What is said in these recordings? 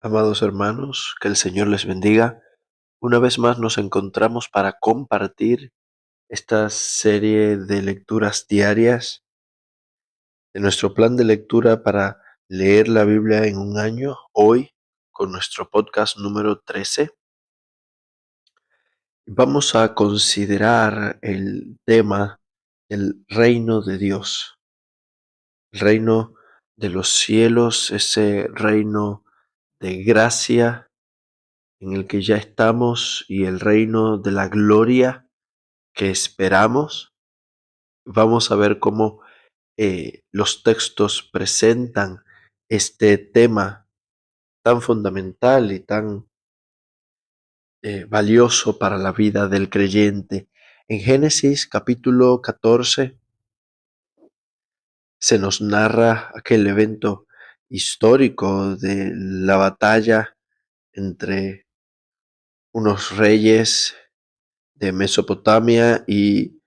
Amados hermanos, que el Señor les bendiga. Una vez más nos encontramos para compartir esta serie de lecturas diarias de nuestro plan de lectura para leer la Biblia en un año, hoy con nuestro podcast número 13. Vamos a considerar el tema del reino de Dios, el reino de los cielos, ese reino de gracia en el que ya estamos y el reino de la gloria que esperamos. Vamos a ver cómo los textos presentan este tema tan fundamental y tan valioso para la vida del creyente. En Génesis capítulo 14 se nos narra aquel evento histórico de la batalla entre unos reyes de Mesopotamia y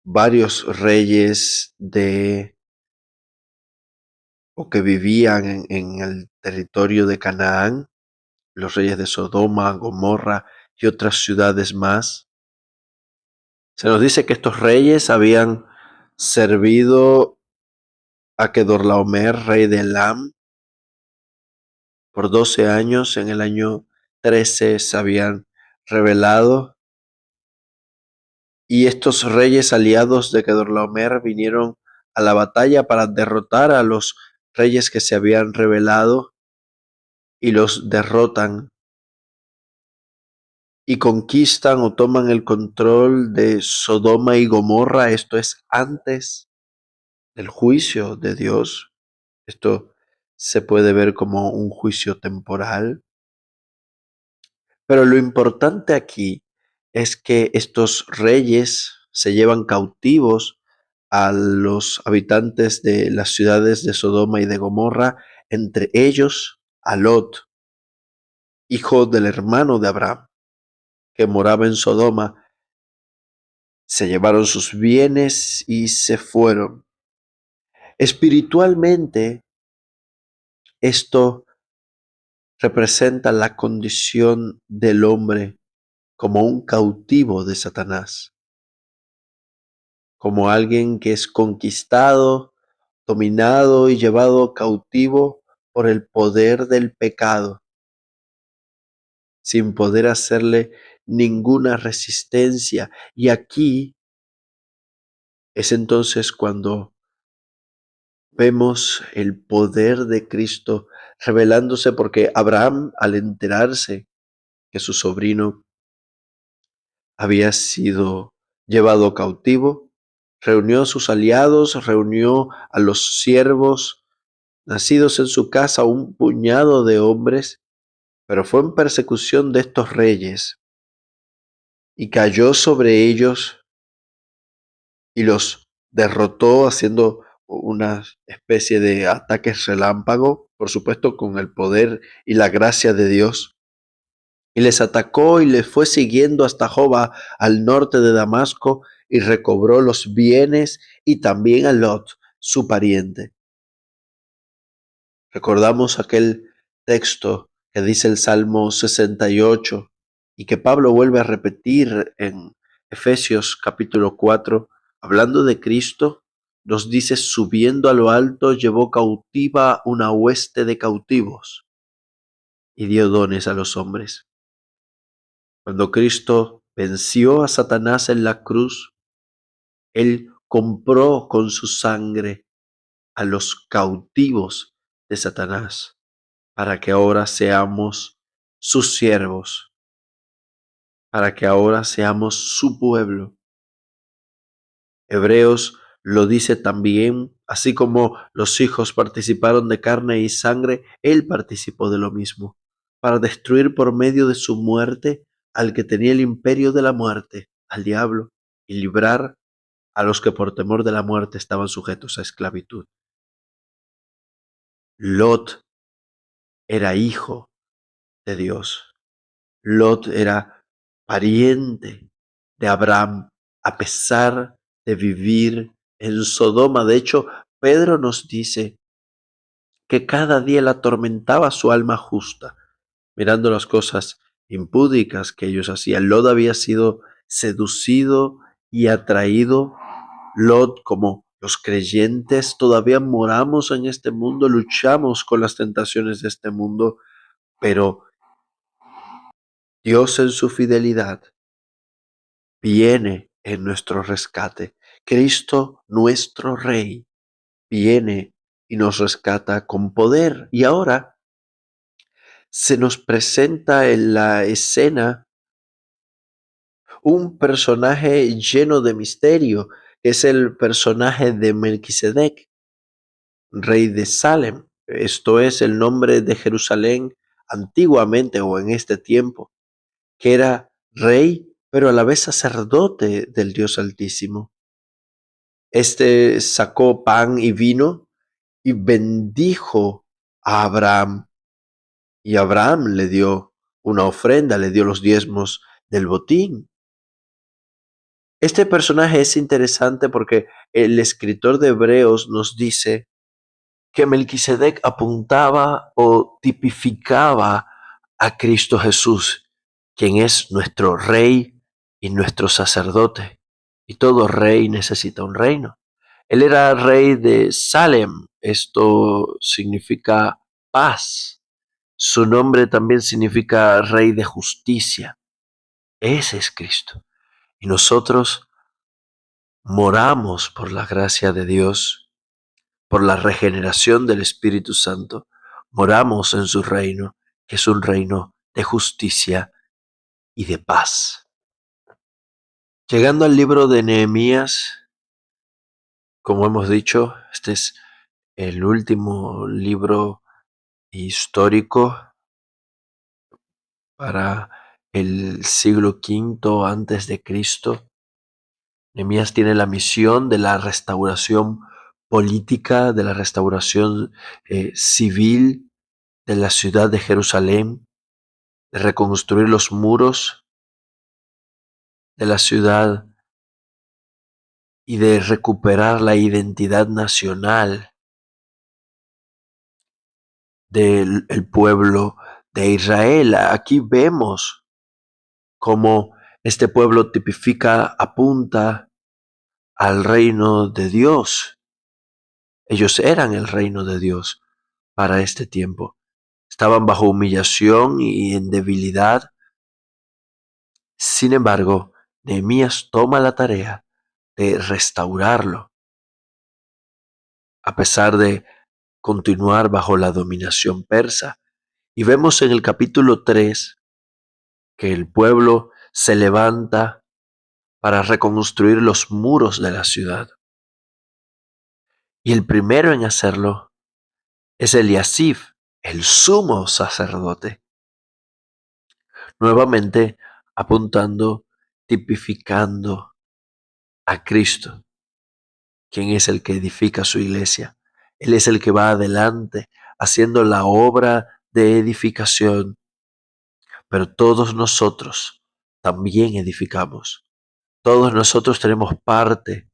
varios reyes que vivían en el territorio de Canaán, los reyes de Sodoma, Gomorra y otras ciudades más. Se nos dice que estos reyes habían servido a Kedorlaomer, rey de Elam, por 12 años. En el año 13 se habían rebelado, y estos reyes aliados de Kedorlaomer vinieron a la batalla para derrotar a los reyes que se habían rebelado, y los derrotan y conquistan o toman el control de Sodoma y Gomorra. Esto es antes del juicio de Dios. Esto se puede ver como un juicio temporal. Pero lo importante aquí es que estos reyes se llevan cautivos a los habitantes de las ciudades de Sodoma y de Gomorra, entre ellos a Lot, hijo del hermano de Abraham, que moraba en Sodoma. Se llevaron sus bienes y se fueron. Espiritualmente, esto representa la condición del hombre como un cautivo de Satanás, como alguien que es conquistado, dominado y llevado cautivo por el poder del pecado, sin poder hacerle ninguna resistencia. Y aquí es entonces cuando vemos el poder de Cristo revelándose, porque Abraham, al enterarse que su sobrino había sido llevado cautivo, reunió a sus aliados, reunió a los siervos nacidos en su casa, un puñado de hombres, pero fue en persecución de estos reyes, y cayó sobre ellos y los derrotó haciendo una especie de ataques relámpago, por supuesto con el poder y la gracia de Dios. Y les atacó y les fue siguiendo hasta Joba, al norte de Damasco, y recobró los bienes y también a Lot, su pariente. Recordamos aquel texto que dice el Salmo 68 y que Pablo vuelve a repetir en Efesios capítulo 4, hablando de Cristo. Nos dice: subiendo a lo alto, llevó cautiva una hueste de cautivos y dio dones a los hombres. Cuando Cristo venció a Satanás en la cruz, Él compró con su sangre a los cautivos de Satanás, para que ahora seamos sus siervos, para que ahora seamos su pueblo. Hebreos lo dice también: así como los hijos participaron de carne y sangre, Él participó de lo mismo, para destruir por medio de su muerte al que tenía el imperio de la muerte, al diablo, y librar a los que por temor de la muerte estaban sujetos a esclavitud. Lot era hijo de Dios. Lot era pariente de Abraham, a pesar de vivir en Sodoma. De hecho, Pedro nos dice que cada día le atormentaba su alma justa. mirando las cosas impúdicas que ellos hacían. Lot había sido seducido y atraído. Lot, como los creyentes, todavía moramos en este mundo, luchamos con las tentaciones de este mundo, pero Dios en su fidelidad viene en nuestro rescate. Cristo, nuestro Rey, viene y nos rescata con poder. Y ahora se nos presenta en la escena un personaje lleno de misterio. Es el personaje de Melquisedec, rey de Salem. Esto es el nombre de Jerusalén antiguamente o en este tiempo, que era rey, pero a la vez sacerdote del Dios Altísimo. Este sacó pan y vino y bendijo a Abraham. Y Abraham le dio una ofrenda, le dio los diezmos del botín. Este personaje es interesante porque el escritor de Hebreos nos dice que Melquisedec apuntaba o tipificaba a Cristo Jesús, quien es nuestro rey y nuestro sacerdote. Y todo rey necesita un reino. Él era rey de Salem, esto significa paz. Su nombre también significa rey de justicia. Ese es Cristo. Y nosotros moramos por la gracia de Dios, por la regeneración del Espíritu Santo, moramos en su reino, que es un reino de justicia y de paz. Llegando al libro de Nehemías, como hemos dicho, este es el último libro histórico para el siglo V antes de Cristo. Nehemías tiene la misión de la restauración política, de la restauración civil de la ciudad de Jerusalén, de reconstruir los muros de la ciudad y de recuperar la identidad nacional del pueblo de Israel. Aquí vemos cómo este pueblo tipifica, apunta al reino de Dios. Ellos eran el reino de Dios para este tiempo. Estaban bajo humillación y en debilidad. Sin embargo, Nehemías toma la tarea de restaurarlo, a pesar de continuar bajo la dominación persa. Y vemos en el capítulo 3 que el pueblo se levanta para reconstruir los muros de la ciudad. Y el primero en hacerlo es Eliasib, el sumo sacerdote, nuevamente apuntando, tipificando a Cristo, quien es el que edifica su iglesia. Él es el que va adelante haciendo la obra de edificación, pero todos nosotros también edificamos. Todos nosotros tenemos parte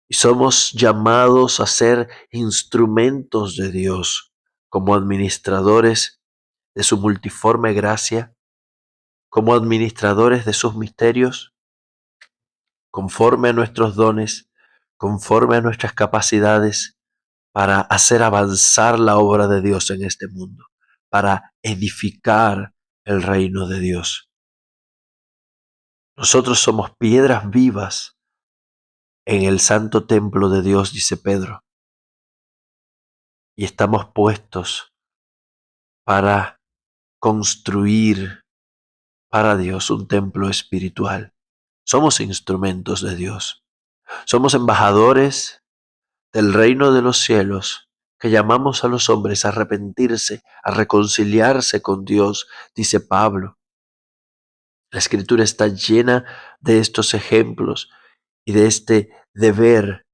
y somos llamados a ser instrumentos de Dios como administradores de su multiforme gracia, como administradores de sus misterios, conforme a nuestros dones, conforme a nuestras capacidades, para hacer avanzar la obra de Dios en este mundo, para edificar el reino de Dios. Nosotros somos piedras vivas en el santo templo de Dios, dice Pedro, y estamos puestos para construir para Dios un templo espiritual. Somos instrumentos de Dios. Somos embajadores del reino de los cielos que llamamos a los hombres a arrepentirse, a reconciliarse con Dios, dice Pablo. La Escritura está llena de estos ejemplos y de este deber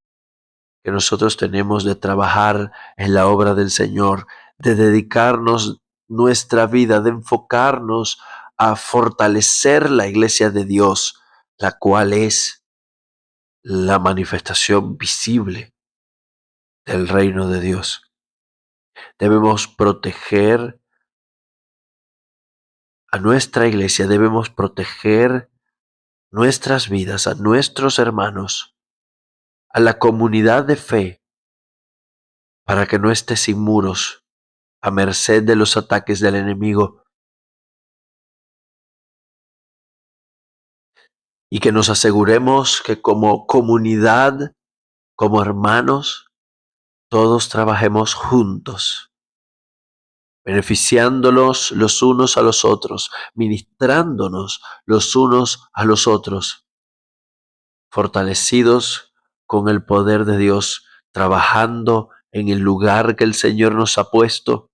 que nosotros tenemos de trabajar en la obra del Señor, de dedicarnos nuestra vida, de enfocarnos a fortalecer la iglesia de Dios, la cual es la manifestación visible del reino de Dios. Debemos proteger A nuestra iglesia debemos proteger nuestras vidas, a nuestros hermanos, a la comunidad de fe, para que no esté sin muros, a merced de los ataques del enemigo, y que nos aseguremos que como comunidad, como hermanos, todos trabajemos juntos, beneficiándonos los unos a los otros, ministrándonos los unos a los otros, fortalecidos con el poder de Dios, trabajando en el lugar que el Señor nos ha puesto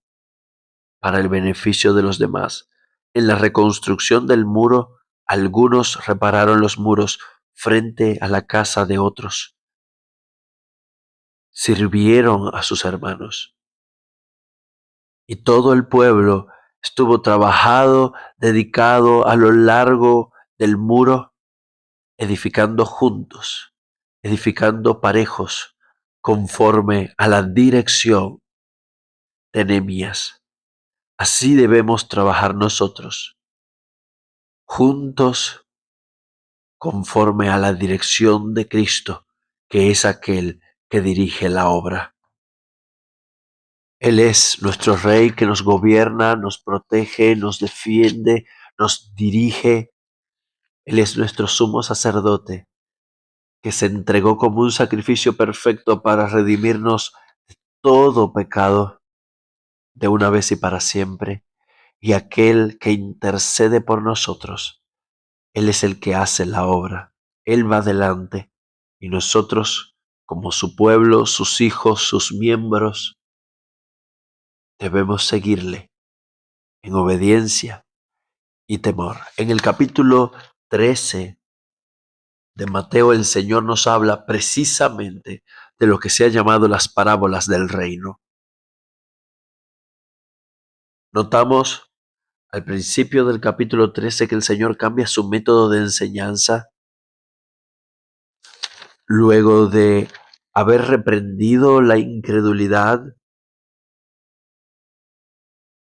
para el beneficio de los demás. En la reconstrucción del muro, algunos repararon los muros frente a la casa de otros, sirvieron a sus hermanos, y todo el pueblo estuvo trabajado, dedicado a lo largo del muro, edificando juntos, edificando parejos, conforme a la dirección de Nehemías. Así debemos trabajar nosotros, juntos, conforme a la dirección de Cristo, que es aquel que dirige la obra. Él es nuestro Rey que nos gobierna, nos protege, nos defiende, nos dirige. Él es nuestro sumo sacerdote, que se entregó como un sacrificio perfecto para redimirnos de todo pecado de una vez y para siempre, y aquel que intercede por nosotros. Él es el que hace la obra, Él va adelante, y nosotros, como su pueblo, sus hijos, sus miembros, debemos seguirle en obediencia y temor. En el capítulo 13 de Mateo, el Señor nos habla precisamente de lo que se ha llamado las parábolas del reino. Notamos al principio del capítulo 13 que el Señor cambia su método de enseñanza luego de haber reprendido la incredulidad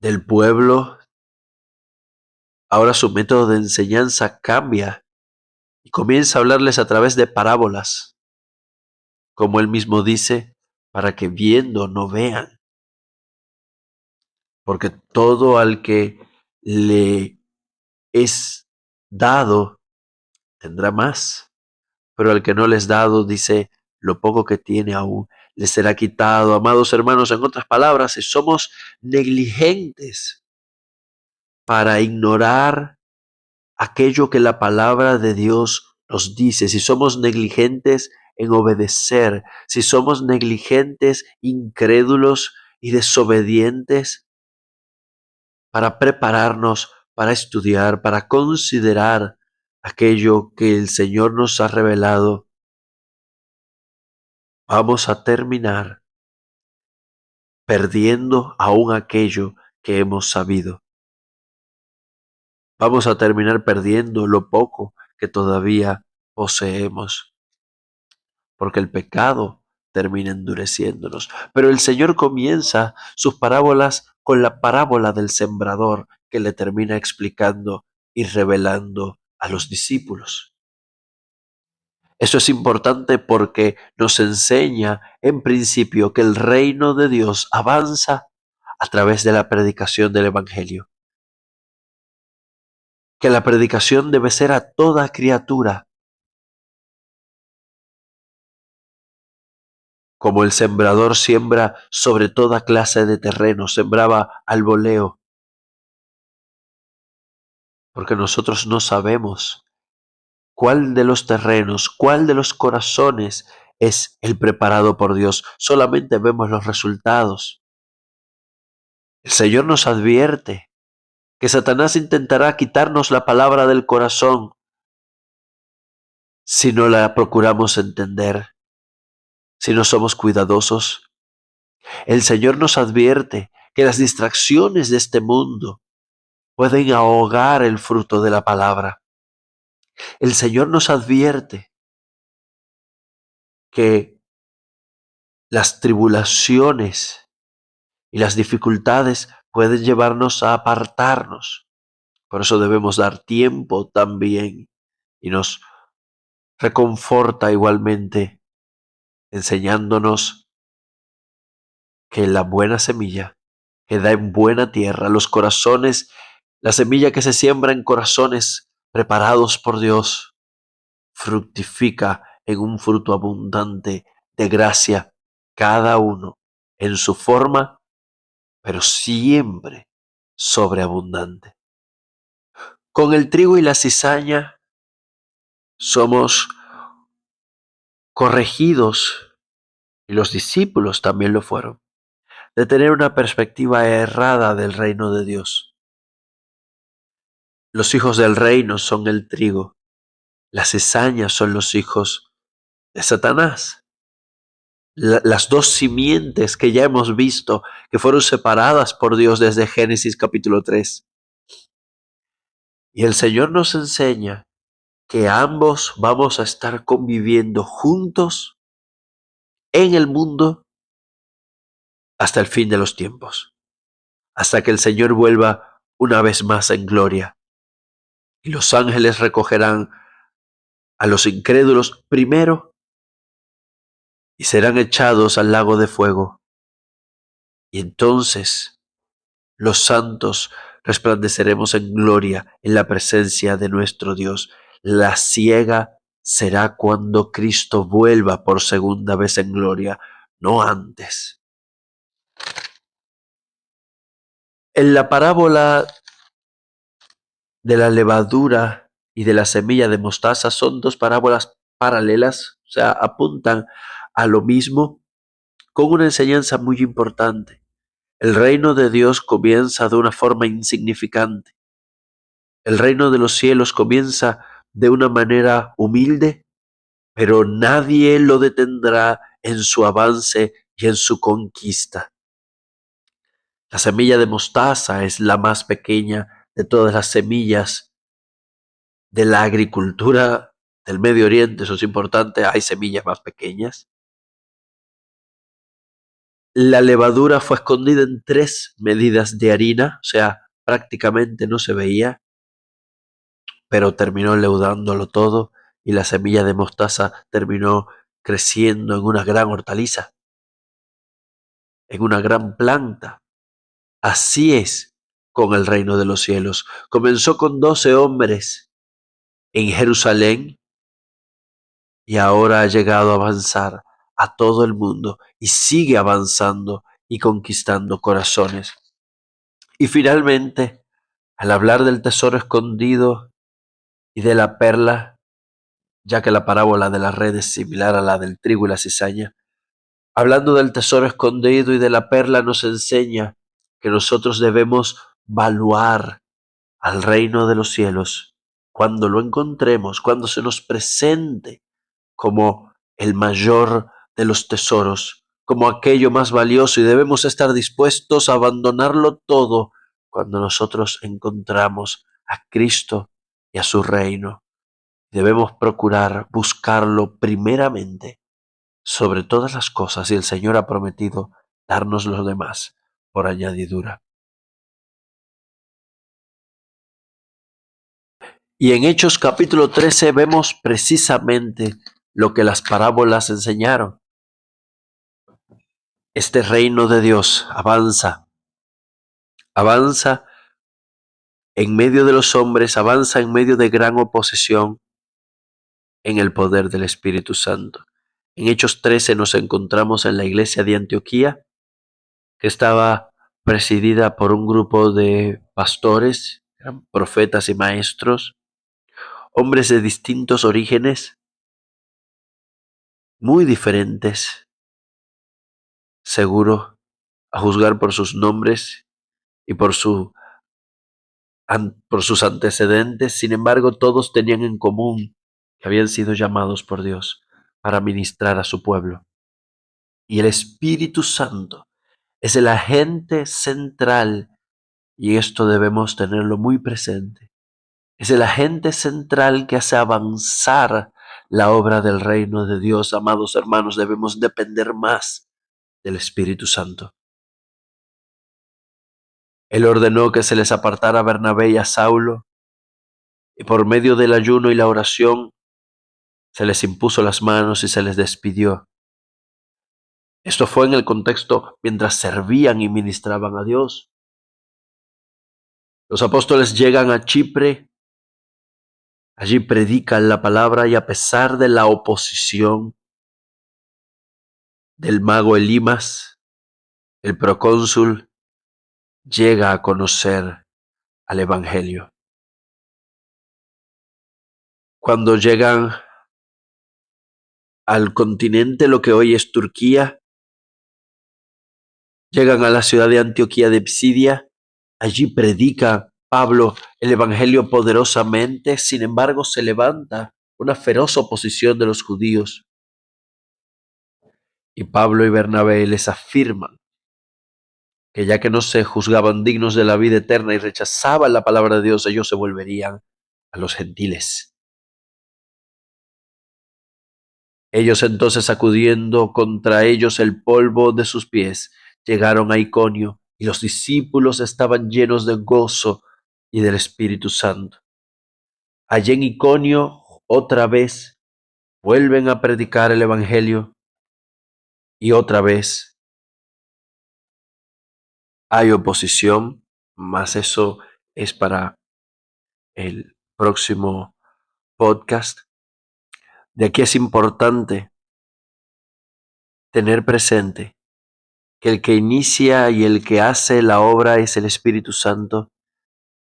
del pueblo. Ahora su método de enseñanza cambia y comienza a hablarles a través de parábolas, como él mismo dice, para que viendo no vean, porque todo al que le es dado tendrá más, pero al que no les dado, dice, lo poco que tiene aún le será quitado. Amados hermanos, en otras palabras, si somos negligentes para ignorar aquello que la palabra de Dios nos dice, si somos negligentes en obedecer, si somos negligentes, incrédulos y desobedientes para prepararnos, para estudiar, para considerar aquello que el Señor nos ha revelado, vamos a terminar perdiendo aún aquello que hemos sabido. Vamos a terminar perdiendo lo poco que todavía poseemos, porque el pecado termina endureciéndonos. Pero el Señor comienza sus parábolas con la parábola del sembrador, que le termina explicando y revelando a los discípulos. Eso es importante porque nos enseña en principio que el reino de Dios avanza a través de la predicación del Evangelio, que la predicación debe ser a toda criatura, como el sembrador siembra sobre toda clase de terreno, sembraba al voleo, porque nosotros no sabemos cuál de los terrenos, cuál de los corazones es el preparado por Dios, solamente vemos los resultados. El Señor nos advierte que Satanás intentará quitarnos la palabra del corazón si no la procuramos entender, si no somos cuidadosos. El Señor nos advierte que las distracciones de este mundo pueden ahogar el fruto de la palabra. El Señor nos advierte que las tribulaciones y las dificultades pueden llevarnos a apartarnos, Por eso debemos dar tiempo también y nos reconforta igualmente enseñándonos que la buena semilla que da en buena tierra, los corazones, la semilla que se siembra en corazones preparados por Dios, fructifica en un fruto abundante de gracia, cada uno en su forma, pero siempre sobreabundante. Con el trigo y la cizaña somos corregidos, y los discípulos también lo fueron, de tener una perspectiva errada del reino de Dios. Los hijos del reino son el trigo, las cizañas son los hijos de Satanás. Las dos simientes que ya hemos visto, que fueron separadas por Dios desde Génesis capítulo 3. Y el Señor nos enseña que ambos vamos a estar conviviendo juntos en el mundo hasta el fin de los tiempos, hasta que el Señor vuelva una vez más en gloria. Y los ángeles recogerán a los incrédulos primero y serán echados al lago de fuego. Y entonces los santos resplandeceremos en gloria en la presencia de nuestro Dios. La siega será cuando Cristo vuelva por segunda vez en gloria, no antes. En la parábola de la levadura y de la semilla de mostaza son dos parábolas paralelas, o sea, apuntan a lo mismo, con una enseñanza muy importante. El reino de Dios comienza de una forma insignificante. El reino de los cielos comienza de una manera humilde, pero nadie lo detendrá en su avance y en su conquista. La semilla de mostaza es la más pequeña de todas las semillas de la agricultura del Medio Oriente. Eso es importante, hay semillas más pequeñas. La levadura fue escondida en 3 medidas de harina, o sea, prácticamente no se veía, pero terminó leudándolo todo y la semilla de mostaza terminó creciendo en una gran hortaliza, en una gran planta. Así es con el reino de los cielos. Comenzó con 12 hombres en Jerusalén y ahora ha llegado a avanzar a todo el mundo y sigue avanzando y conquistando corazones. Y finalmente, al hablar del tesoro escondido y de la perla, ya que la parábola de la red es similar a la del trigo y la cizaña, hablando del tesoro escondido y de la perla nos enseña que nosotros debemos valuar al reino de los cielos cuando lo encontremos, cuando se nos presente como el mayor de los tesoros, como aquello más valioso, y debemos estar dispuestos a abandonarlo todo cuando nosotros encontramos a Cristo y a su reino. Debemos procurar buscarlo primeramente sobre todas las cosas y el Señor ha prometido darnos lo demás por añadidura. Y en Hechos capítulo 13 vemos precisamente lo que las parábolas enseñaron. Este reino de Dios avanza en medio de los hombres, avanza en medio de gran oposición en el poder del Espíritu Santo. En Hechos 13 nos encontramos en la iglesia de Antioquía, que estaba presidida por un grupo de pastores, eran profetas y maestros, hombres de distintos orígenes, muy diferentes, seguro, a juzgar por sus nombres y por sus antecedentes. Sin embargo, todos tenían en común que habían sido llamados por Dios para ministrar a su pueblo. Y el Espíritu Santo es el agente central, y esto debemos tenerlo muy presente. Es el agente central que hace avanzar la obra del reino de Dios. Amados hermanos, debemos depender más del Espíritu Santo. Él ordenó que se les apartara a Bernabé y a Saulo y por medio del ayuno y la oración se les impuso las manos y se les despidió. Esto fue en el contexto mientras servían y ministraban a Dios. Los apóstoles llegan a Chipre, allí predican la palabra y a pesar de la oposición del mago Elimas, el procónsul llega a conocer al Evangelio. Cuando llegan al continente, lo que hoy es Turquía, llegan a la ciudad de Antioquía de Pisidia, allí predica Pablo el Evangelio poderosamente, sin embargo se levanta una feroz oposición de los judíos. Y Pablo y Bernabé les afirman que ya que no se juzgaban dignos de la vida eterna y rechazaban la palabra de Dios, ellos se volverían a los gentiles. Ellos entonces, sacudiendo contra ellos el polvo de sus pies, llegaron a Iconio, y los discípulos estaban llenos de gozo y del Espíritu Santo. Allí en Iconio, otra vez, vuelven a predicar el Evangelio, y otra vez hay oposición, mas eso es para el próximo podcast. De aquí es importante tener presente que el que inicia y el que hace la obra es el Espíritu Santo,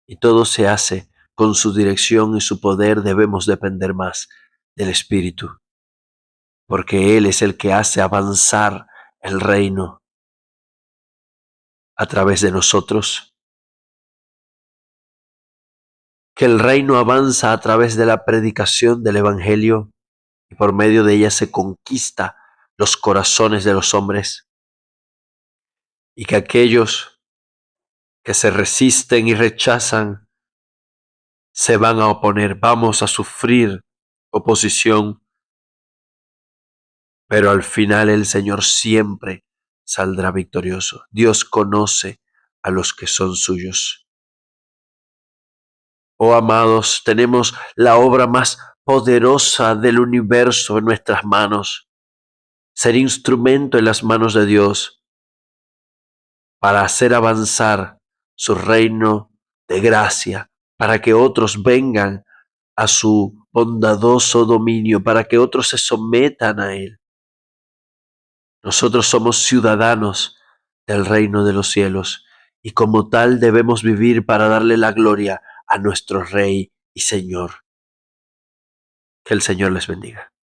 y todo se hace con su dirección y su poder. Debemos depender más del Espíritu, porque Él es el que hace avanzar el reino a través de nosotros. Que el reino avanza a través de la predicación del Evangelio, y por medio de ella se conquista los corazones de los hombres, y que aquellos que se resisten y rechazan se van a oponer. Vamos a sufrir oposición, pero al final el Señor siempre saldrá victorioso. Dios conoce a los que son suyos. Oh amados, tenemos la obra más poderosa del universo en nuestras manos. Ser instrumento en las manos de Dios para hacer avanzar su reino de gracia, para que otros vengan a su bondadoso dominio, para que otros se sometan a Él. Nosotros somos ciudadanos del reino de los cielos, y como tal debemos vivir para darle la gloria a nuestro Rey y Señor. Que el Señor les bendiga.